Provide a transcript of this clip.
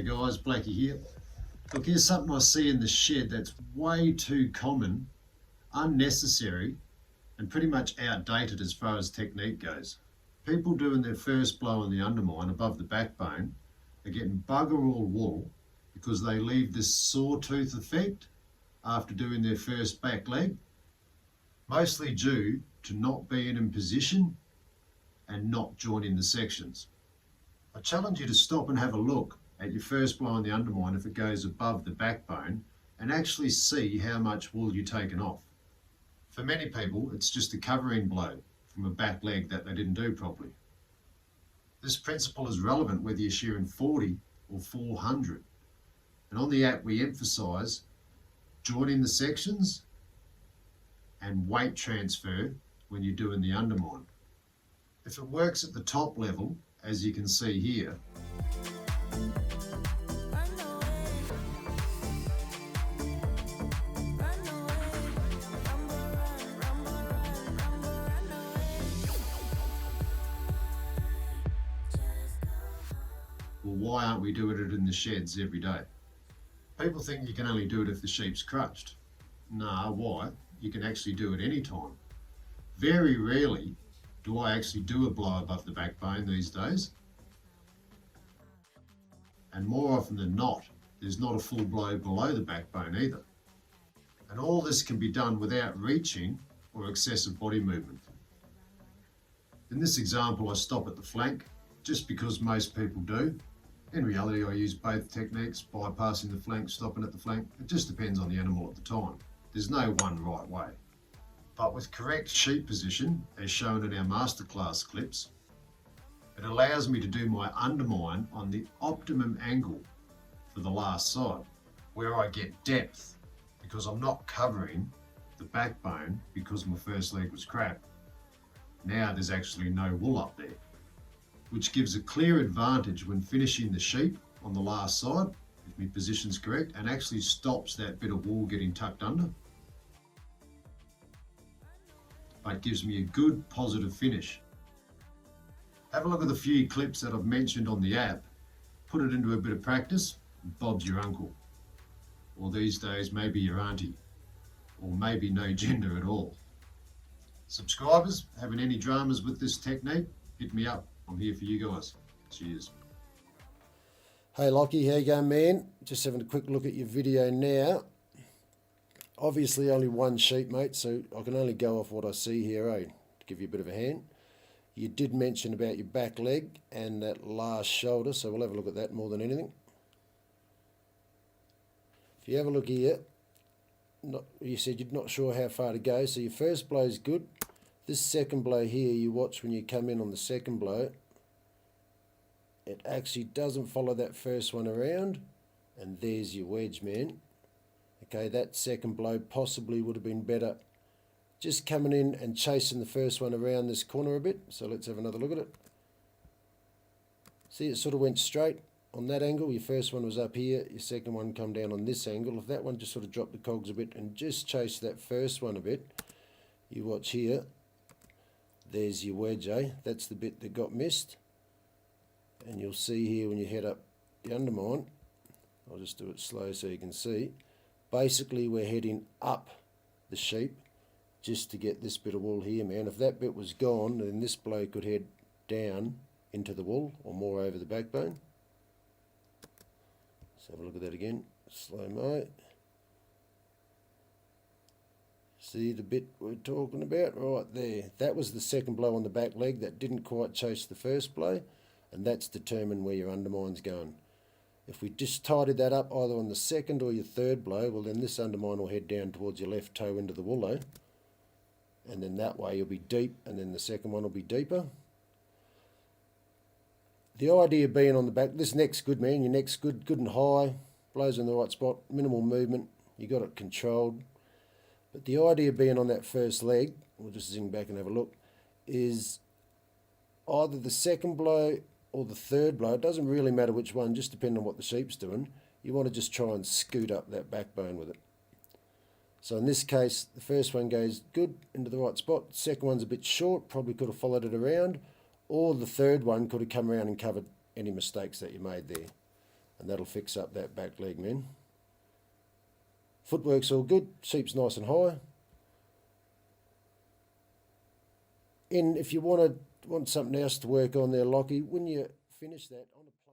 guys, Blackie here. Look, here's something I see in the shed that's way too common, unnecessary, and pretty much outdated as far as technique goes. People doing their first blow on the undermine above the backbone are getting bugger all wool because they leave this sawtooth effect after doing their first back leg, mostly due to not being in position and not joining the sections. I challenge you to stop and have a look at your first blow on the undermine if it goes above the backbone and actually see how much wool you've taken off. For many people, it's just a covering blow from a back leg that they didn't do properly. This principle is relevant whether you're shearing 40 or 400. And on the app, we emphasize joining the sections and weight transfer when you're doing the undermine. If it works at the top level, as you can see here, well, why aren't we doing it in the sheds every day? People think you can only do it if the sheep's crutched. Nah, why? You can actually do it anytime. Very rarely do I actually do a blow above the backbone these days. And more often than not, there's not a full blow below the backbone either. And all this can be done without reaching or excessive body movement. In this example, I stop at the flank just because most people do. In reality, I use both techniques, bypassing the flank, stopping at the flank. It just depends on the animal at the time. There's no one right way. But with correct sheep position, as shown in our masterclass clips, it allows me to do my undermine on the optimum angle for the last side, where I get depth, because I'm not covering the backbone because my first leg was crap. Now there's actually no wool up there, which gives a clear advantage when finishing the sheep on the last side, if my position's correct, and actually stops that bit of wool getting tucked under. But it gives me a good positive finish. Have a look at the few clips that I've mentioned on the app, put it into a bit of practice, and Bob's your uncle. Or these days, maybe your auntie. Or maybe no gender at all. Subscribers, having any dramas with this technique, hit me up. I'm here for you guys. Cheers. Hey Lockie, how you going, man? Just having a quick look at your video now. Obviously only one sheep, mate, so I can only go off what I see here, to give you a bit of a hand. You did mention about your back leg and that last shoulder, so we'll have a look at that more than anything. If you have a look here, you said you're not sure how far to go, so your first blow is good. This second blow here, you watch when you come in on the second blow, it actually doesn't follow that first one around, and there's your wedge, man. Okay, that second blow possibly would have been better just coming in and chasing the first one around this corner a bit. So let's have another look at it. See, it sort of went straight on that angle. Your first one was up here, your second one come down on this angle. If that one just sort of dropped the cogs a bit and just chased that first one a bit, you watch here, there's your wedge, That's the bit that got missed. And you'll see here when you head up the undermine, I'll just do it slow so you can see. Basically, we're heading up the sheep just to get this bit of wool here, man. If that bit was gone, then this blow could head down into the wool or more over the backbone. Let's have a look at that again, slow-mo. See the bit we're talking about right there? That was the second blow on the back leg that didn't quite chase the first blow, and that's determined where your undermine's going. If we just tidied that up either on the second or your third blow, well then this undermine will head down towards your left toe into the wool, and then that way you'll be deep, and then the second one will be deeper. The idea being on the back, this neck's good, man. Your neck's good and high, blows in the right spot, minimal movement, you got it controlled. But the idea being on that first leg, we'll just zing back and have a look, is either the second blow or the third blow, it doesn't really matter which one, just depending on what the sheep's doing, you want to just try and scoot up that backbone with it. So in this case, the first one goes good into the right spot, the second one's a bit short, probably could have followed it around, or the third one could have come around and covered any mistakes that you made there. and that'll fix up that back leg, men. Footwork's all good, sheep's nice and high. And if you want something else to work on there, Lockie, when you finish that, on a